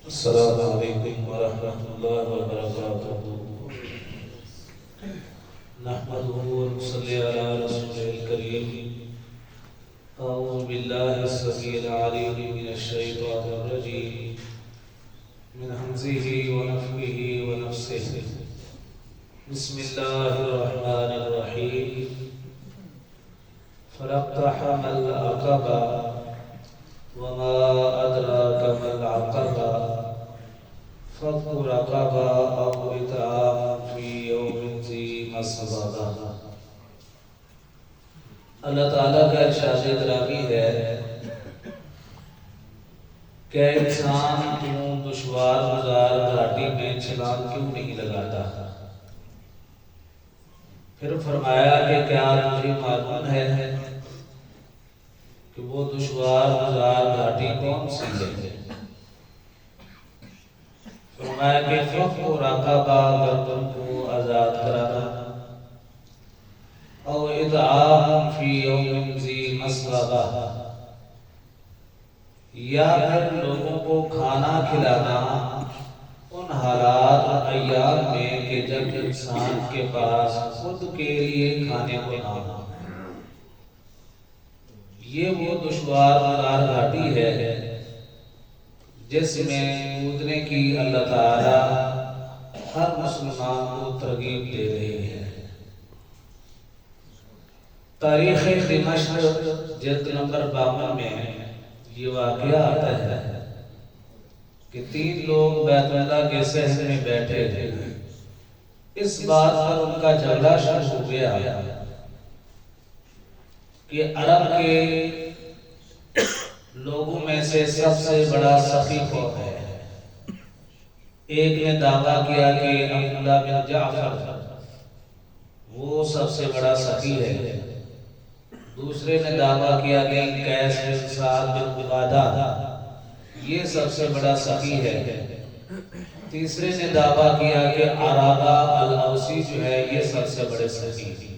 السلام علیکم ورحمۃ اللہ وبرکاتہ۔ نحمده ونصلي على رسوله الكريم۔ اعوذ باللہ السمیع العلیم من الشیطان الرجیم، من همزه ونفخه ونفثه۔ بسم اللہ الرحمن الرحیم۔ فلاقتحم العقبہ وما أدراك ما العقبة فك رقبة أو إطعام في يوم ذي مسغبة۔ اللہ تعالیٰ کا ارشاد گرامی ہے کہ انسان کیوں دشوار گزار گھاٹی میں چھلانگ کیوں نہیں لگاتا؟ پھر فرمایا کہ کیا تجھے معلوم ہے کہ وہ دشوار گزار گھاٹی کون سی ہے؟ فرمایا کہ فک رقبہ، گردن کو آزاد کرانا، او اطعام فی یوم ذی مسغبہ، یا پھر لوگوں کو کھانا کھلانا ان حالات ایام میں کہ جب انسان کے پاس خود کے لیے کھانے کو نہ ہو۔ یہ وہ دشوار گزار گھاٹی ہے جس میں کودنے کی اللہ تعالی ہر مسلمان کو ترغیب دے رہی ہے۔ تاریخ دمشق جلد نمبر 52 میں یہ واقعہ آتا ہے کہ 3 لوگ بیت اللہ کے صحن میں بیٹھے تھے۔ اس بات پر ان کا جھگڑا شروع ہو گیا کہ عرب کے لوگوں میں سے سب سے بڑا سخی کون ہے؟ ایک نے دعویٰ کیا کہ عبداللہ بن جعفر وہ سب سے بڑا سخی ہے، دوسرے نے دعویٰ کیا کہ قیس بن سعد بن عبادہ یہ سب سے بڑا سخی ہے، تیسرے نے دعویٰ کیا کہ عرابہ الاوسی جو ہے یہ سب سے بڑے سخی ہیں۔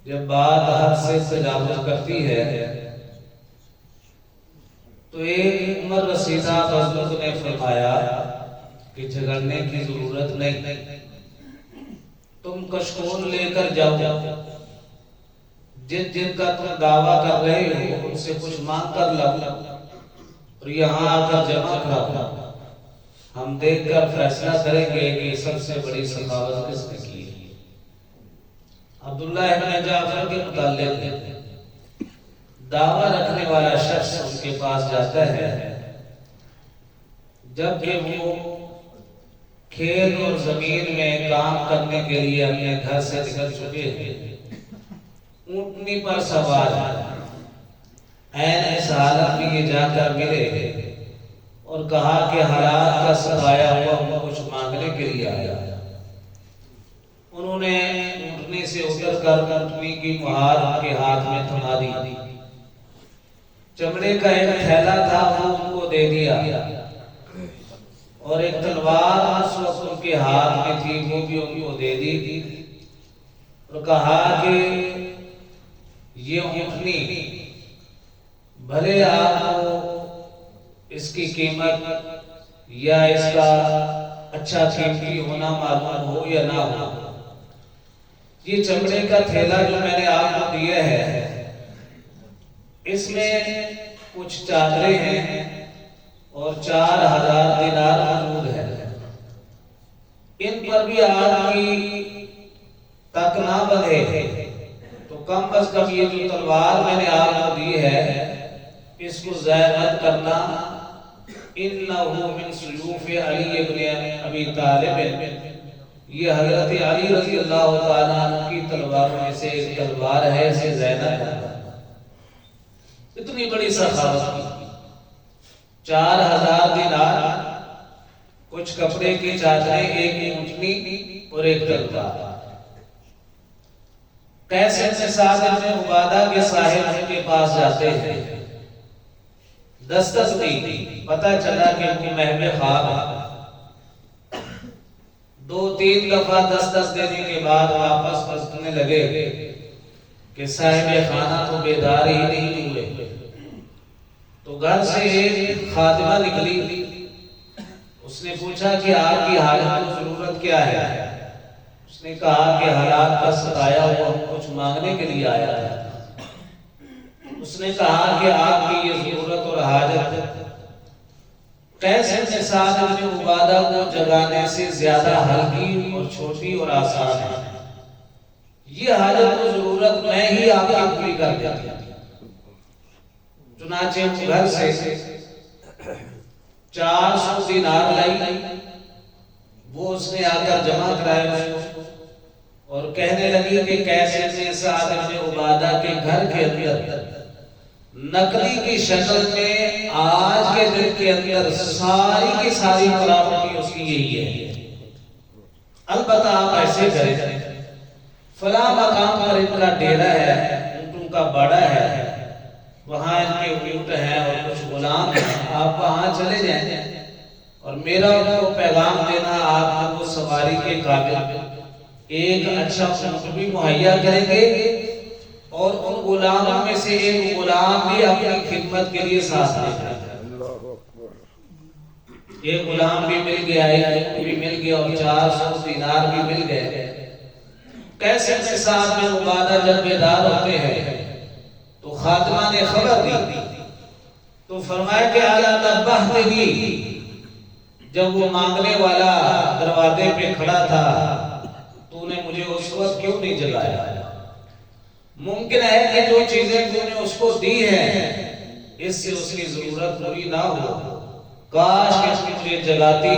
جب بات حد سے تجاوز کرتی ہے تو ایک عمر رسیدہ بزرگ نے فرمایا کہ جھگڑنے کی ضرورت نہیں، تم کشکول لے کر جاؤ، جن کا تم دعویٰ کر رہے ہو ان سے کچھ مانگ کر لاؤ اور یہاں آ کر جمع کرو، ہم دیکھ کر فیصلہ کریں گے کہ سب سے بڑی سخاوت کس نے کی۔ عبداللہ ابن جعفر کے متعلق دعویٰ رکھنے والا شخص ان کے پاس جاتا ہے جبکہ وہ کھیت اور زمین میں کام کرنے کے لیے اپنے گھر سے نکل چکے ہیں، اونٹنی پر سوار عین اس حالت میں یہ جا کر ملے اور کہا کہ حالات کا سرایا ہوا ہم کچھ مانگنے کے لیے آیا۔ انہوں نے اونٹنی سے اتر کر اونٹنی کی مہار ان کے ہاتھ میں تھما دی، چمڑے کا ایک تھیلا تھا وہ ان کو دے دیا اور ایک تلوار اس وقت ان کے ہاتھ میں تھی وہ بھی ان کو دے دی اور کہا کہ یہ اونٹنی بھلے آپ کو اس کی قیمت یا اس کا اچھا قیمتی ہونا معلوم ہو یا نہ ہو، یہ چمڑے کا تھیلا جو میں نے آپ کو دیا ہے اس میں کچھ چادریں ہیں اور 4000 دینار موجود ہے، ان پر بھی آپ کی تک نہ بندھے تو کم از کم یہ جو تلوار میں نے آپ کو دی ہے اس کو ضائع مت کرنا، انہو من سیوف علی ابن ابی طالب، یہ حضرت علی رضی اللہ تعالیٰ عنہ کی تلواروں میں سے ایک تلوار ہے، اسے ضائع نہ کرنا۔ اتنی بڑی سخاوت کی، 4000 دینار، کچھ کپڑے کی چادریں، ایک اونٹنی اور ایک تلوار۔ قیس بن سعد بن عبادہ کے صاحب کے پاس جاتے ہیں، دستک دی، پتہ چلا کہ ان کی محب خواب ہے، 2-3 دفعہ دستک دینے کے بعد واپس پلٹنے لگے کہ صاحب خانہ تو بیدار ہی نہیں ہوئے، تو گھر سے ایک خادمہ نکلی، اس نے پوچھا کہ آپ کی حالت و ضرورت کیا ہے؟ اس نے کہا کہ حالات کا ستایا ہوا کچھ مانگنے کے لیے آیا ہے۔ اس نے کہا کہ آپ کی یہ ضرورت اور حاجت قیس بن سعد بن عبادہ کو جگانے سے زیادہ ہلکی اور چھوٹی اور آسان ہے، یہ حاجت و ضرورت میں ہی آپ کی پوری کر دیتی ہوں۔ چنانچہ گھر سے 400 دینار لائی، وہ اس نے آ کر جمع کرایا اور کہنے لگی کہ قیس بن سعد بن عبادہ کے گھر کے اندر نقدی کی شکل میں آج کے دن کے اندر ساری کی ساری پراپرٹی اس کی یہی ہے، البتہ آپ ایسے کریں، فلاں مقام پر ان کا ڈیرا ہے، اونٹوں کا باڑا ہے، وہاں ان کے اونٹ ہیں اور کچھ غلام ہیں، آپ وہاں چلے جائیں اور میرا ان کو پیغام دینا، آپ کو سواری کے قابل ایک اچھا اونٹ بھی مہیا کریں گے اور ان غلاموں میں سے ایک غلام بھی اپنی خدمت کے لیے ساتھ دے گا۔ ایک غلام بھی مل گیا، ایک اونٹ بھی مل گیا اور 400 دینار بھی مل گئے۔ قیس بن سعد بن عبادہ جب بیدار ہوتے ہیں تو خادمہ نے خبر دی تو فرمایا کہ اعلیٰ نبہتنی، جب وہ مانگنے والا دروازے پہ کھڑا تھا تو نے مجھے اس وقت کیوں نہیں جگایا؟ ممکن ہے کہ جو چیزیں تو نے اس کو دی ہیں اس سے اس کی ضرورت پوری نہ ہو، کاش کہ مجھے جگاتی،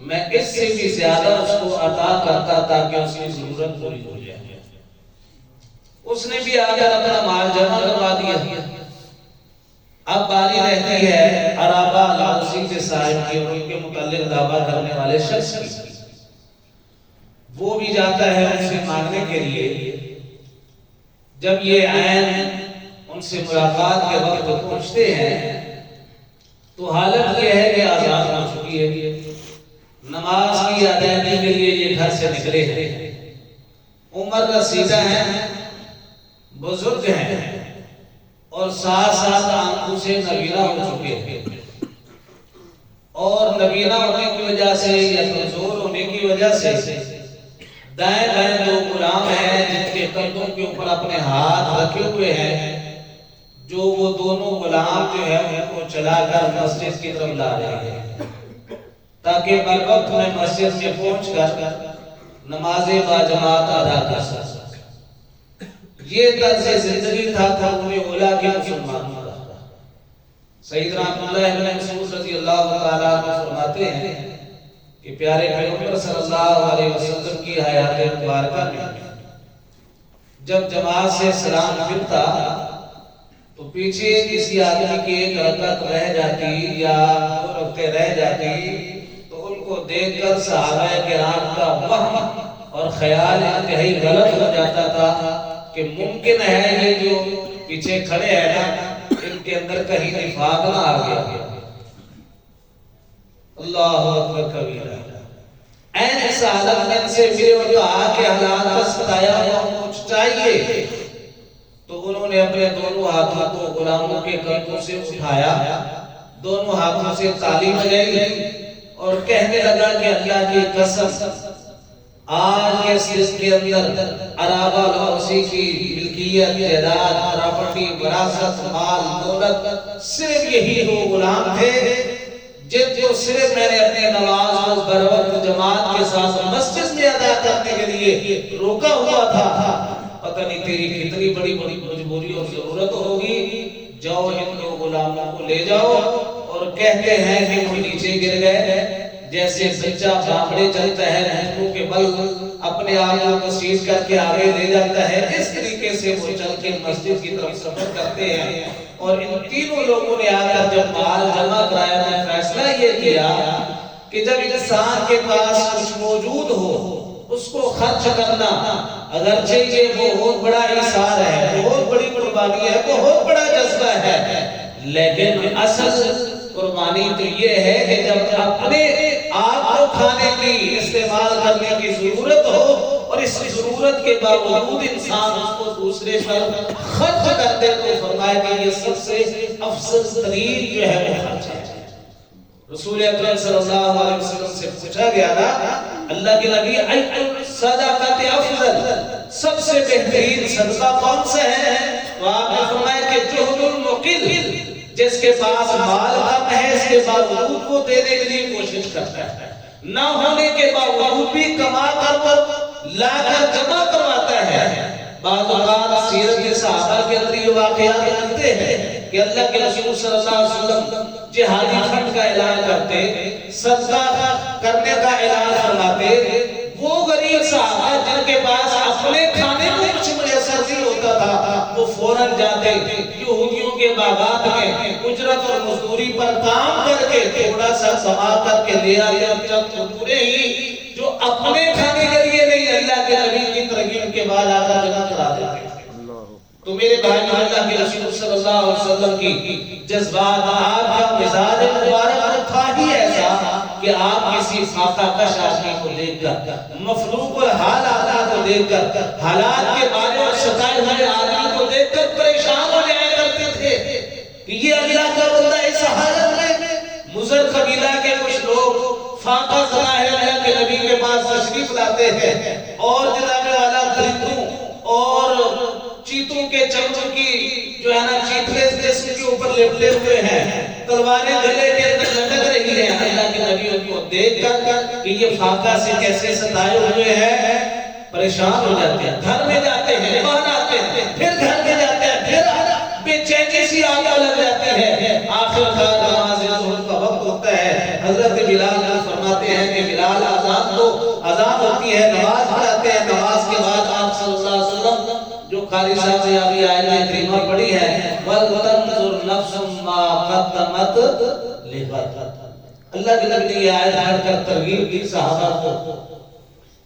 میں اس سے بھی زیادہ اس کو عطا کرتا تاکہ اس کی ضرورت پوری ہو جائے۔ اس نے بھی آگر اپنا مال جمع کروا دیا۔ اب باری رہتی ہے عرابہ لاؤسی کے صاحب کی اور ان کے متعلق دعویٰ کرنے والے شخص کی، وہ بھی جاتا ہے ان سے مانگنے کے لیے۔ جب یہ عین ان سے ملاقات کے وقت پہنچتے ہیں تو حالت یہ ہے کہ آزاد ہو چکی ہے، نماز کی ادائیگی کے لیے یہ گھر سے نکلے ہیں، عمر رسیدہ ہیں، بزرگ ہیں اور ساتھ ساتھ آنکھوں سے نبینا ہو چکے ہیں، اور نبینا ہونے کی وجہ سے یا کمزور ہونے کی وجہ سے دائیں بائیں دو غلام ہیں جن کے کندھوں کے اوپر اپنے ہاتھ رکھے ہوئے ہیں، جو وہ دونوں غلام جو ہے ان کو چلا کر مسجد کی طرف لا رہے ہیں تاکہ بروقت میں مسجد میں پہنچ کر نماز باجماعت ادا کر سکیں۔ یہ طرز زندگی تھا قوم اولیٰ کے مسلمانوں کا۔ سیدنا عبداللہ بن مسعود رضی اللہ تعالیٰ عنہ فرماتے ہیں کہ پیارے پیغمبر صلی اللہ علیہ وسلم کی حیات مبارکہ میں جب جماعت سے سلام پھرتا تو پیچھے کسی آدمی کی ایک رکعت رہ جاتی یا دو رکعتیں رہ جاتی تو ان کو دیکھ کر صحابہ کرام کا وہم اور خیال انتہائی غلط ہو جاتا تھا کہ ممکن ہے یہ جو پیچھے کھڑے ہیں نا ان کے اندر کہیں نفاق نہ آ گیا۔ اللہ اکبر کبیرہ۔ این اس حالت میں ان سے ملے اور کہا کہ حالات کا ستایا ہوا کچھ چاہیے، تو انہوں نے اپنے دونوں ہاتھوں کو غلاموں کے کندھوں سے اٹھایا، دونوں ہاتھوں سے تالی بجائی اور کہنے لگا کہ اللہ کی قسم، آج کے اس کے اندر عرابہ لاؤسی کی ملکیت، جائیداد، پراپرٹی، وراثت، مال، دولت صرف یہی دو غلام تھے جن کو صرف میں نے اپنے نماز کو بروقت جماعت کے ساتھ مسجد میں ادا کرنے کے لیے روکا ہوا تھا۔ پتہ نہیں تیری کتنی بڑی مجبوری اور ضرورت ہوگی، جاؤ ان دو غلاموں کو لے جاؤ۔ اور کہتے ہیں کہ وہ نیچے گر گئے جیسے بچہ بھانگڑے چلتا ہے، گھٹنوں کے بل اپنے آپ کو کشید کر کے آگے لے جاتا ہے، اس طریقے سے وہ چل کے مسجد کی طرف سفر کرتے ہیں۔ اور ان تینوں لوگوں نے آ کر جب مال جمع کرایا تو فیصلہ یہ کیا کہ جب انسان کے پاس کچھ موجود ہو اس کو خرچ کرنا اگرچہ یہ بہت بڑا اثار ہے، بہت بڑی قربانی ہے، بہت بڑا جذبہ ہے، لیکن اصل قربانی تو یہ ہے کہ جب اپنے آپ کو کھانے کی استعمال کرنے کی ضرورت ہو اور اور اس ضرورت کے باوجود انسان اس کو دوسرے پر خرچ کر دے تو فرمایا کہ یہ سب سے افضل ترین جو ہے وہ خرچ ہے۔ رسول اکرم صلی اللہ علیہ وسلم سے پوچھا گیا نا اللہ کے نبی ایت صدقۃ افضل، سب سے بہترین صدقہ کون سا ہے؟ تو آپ نے فرمایا کہ جہد المقل، جس کے پاس مال کم ہے اس کے باوجود وہ دینے کے لیے کوشش کرتا ہے، نہ ہونے کے باوجود بھی کما کر لا کر جمع کرواتا ہے۔ بعض اوقات سیرت صحابہ کے اندر یہ واقعات ملتے ہیں کہ اللہ کے رسول صلی اللہ علیہ وسلم جہادی فنڈ کا اعلان کرتے، صدقہ کرنے کا اعلان فرماتے، وہ غریب صحابہ جن کے پاس اپنے کھانے کو کچھ میسر نہیں ہوتا تھا وہ فوراً جاتے یہودیوں کے باغات میں اجرت اور مزدوری پر کام کر کے تھوڑا سا سما کر کے لے آتے، چند کھجورے ہی جو اپنے کھانے کے لیے نہیں اللہ کے نبی کی ترغیب کے بعد آقا جمع کرا دیتے تھے۔ تو میرے بھائی اللہ کے رسول صلی اللہ علیہ وسلم کی جذبات، آپ کا مزاج مبارک تھا ہی ایسا کہ آپ کسی فاقہ کش آدمی کو دیکھ کر، مفلوق الحال آدمی کو دیکھ کر، حالات کے بارے اور شکایت ہوئے آدمی کو دیکھ کر پریشان ہو جایا کرتے تھے کہ یہ اللہ کا بندہ اس حالت میں۔ مضر قبیلہ کے کچھ لوگ فاقہ زنا ہے اللہ کے نبی کے پاس تشریف لاتے ہیں اور جناب والا درندوں اور چیتوں کے چمچوں کی جو ہے نا چیتلے جسم کے اوپر لپٹے ہوئے ہیں، تلواریں گلے کے اندر لٹک رہی ہیں، اللہ کے نبی ان کو دیکھ کر کہ یہ فاقہ سے کیسے ستائے ہوئے ہیں پریشان ہو جاتے ہیں، گھر میں جاتے ہیں، باہر آتے ہیں، پھر گھر میں جاتے ہیں، پھر بے چینی سی آنے لگ جاتی ہے۔ آخر کار نماز ظہر کا وقت ہوتا ہے، حضرت بلال فرماتے ہیں کہ بلال اذان ہوتی ہے، نماز پڑھاتے ہیں، نماز کے بعد آپ صلی اللہ علیہ وسلم جو قاری صاحب نے ابھی آیت کریمہ پڑھی ہے وَلْتَنْظُرْ نَفْسٌ مَا قَدَّمَتْ لِغَدٍ، اللہ کے نبی نے یہ آیت پڑھ کر ترغیب دی صحابہ کو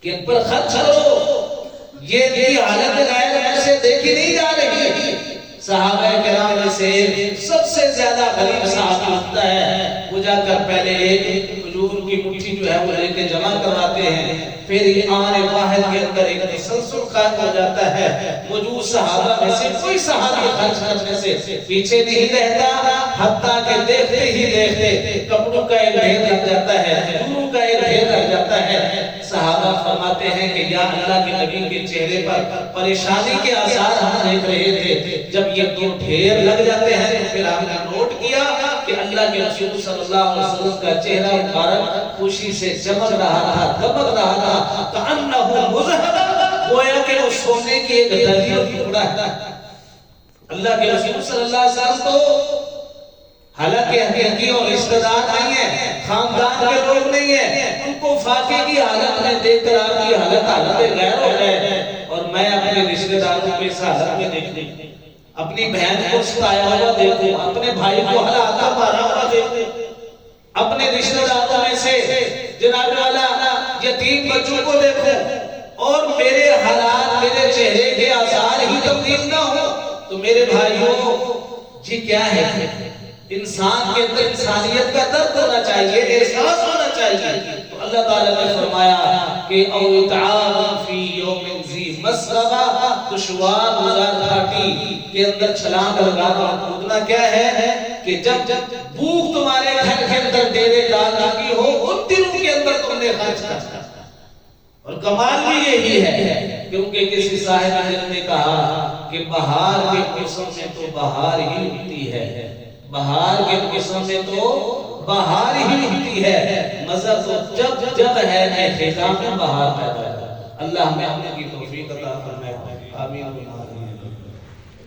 کہ ان پر خرچ کرو، یہ حالت غیر ایسے دیکھی نہیں جا رہی۔ صحابہ کرام میں سے سب سے زیادہ غریب صحابی ہوتا ہے، وہ جا کر پہلے ایک کھجور کی مٹھی جو ہے وہ لے کے جمع کرواتے ہیں، پھر یہ آنے واحد کے اندر ایک تسلسل قائم ہو جاتا ہے۔ موجود صحابہ میں سے کوئی صحابی خرچ کرنے سے پیچھے نہیں رہتا، حتیٰ کہ دیکھتے ہی دیکھتے کپڑوں کا ایک ڈھیر لگ جاتا ہے، کھجوروں کا ایک ڈھیر لگ جاتا ہے۔ صحابہ فرماتے ہیں کہ یا اللہ کے نبی کے چہرے پر پریشانی کے آثار ہم دیکھ رہے تھے، جب یہ دو ڈھیر لگ جاتے ہیں تو پھر ہم نے نوٹ کیا کہ اللہ کے رسول صلی اللہ علیہ وسلم کا چہرہ مبارک خوشی سے چمک رہا تھا، دمک رہا تھا، کأنہ مذہب، گویا کہ وہ سونے کی ایک ڈلی اور ٹکڑا ہے۔ اللہ کے رسول صلی اللہ علیہ وسلم تو حالانکہ حقیقی اور رشتہ دار نہیں ہیں، خاندان کے لوگ نہیں ہیں، ان کو فاقے کی حالت میں دیکھ کر آپ کی حالت غیر ہو جائے اور میں اپنے رشتہ داروں کو اس حالت میں دیکھ دوں، اپنی بہن کو ستایا ہوا دیکھوں، اپنے بھائی کو ہلاکا مارا ہوا دیکھوں، اپنے رشتہ داروں میں سے جناب والا یتیم بچوں کو دیکھوں اور میرے حالات، میرے چہرے کے آثار ہی تبدیل نہ ہو، تو میرے بھائیوں جی کیا ہے؟ انسان کے اندر انسانیت کا درد ہونا چاہیے، احساس ہونا چاہیے۔ تو اللہ تعالیٰ نے فرمایا کہ او اطعام فی یوم ذی مسغبہ، دشوار گزار گھاٹی کے اندر چھلانگ لگانا اور کودنا کیا ہے کہ جب بھوک تمہارے گھر کے اندر ڈیرے ڈال لگی ہو، ان دنوں کے اندر تم نے خرچ کرنا۔ اور کمال بھی یہی ہے کیونکہ کسی صاحب علم نے کہا کہ بہار کے موسم میں تو بہار ہی ہوتی ہے، بہار کے موسم میں تو بہار ہی ہوتی ہے، مزہ تو جب ہے خزاں میں بہار پیدا ہے۔ اللہ ہمیں کی توفیق عطا فرمائے، آمین۔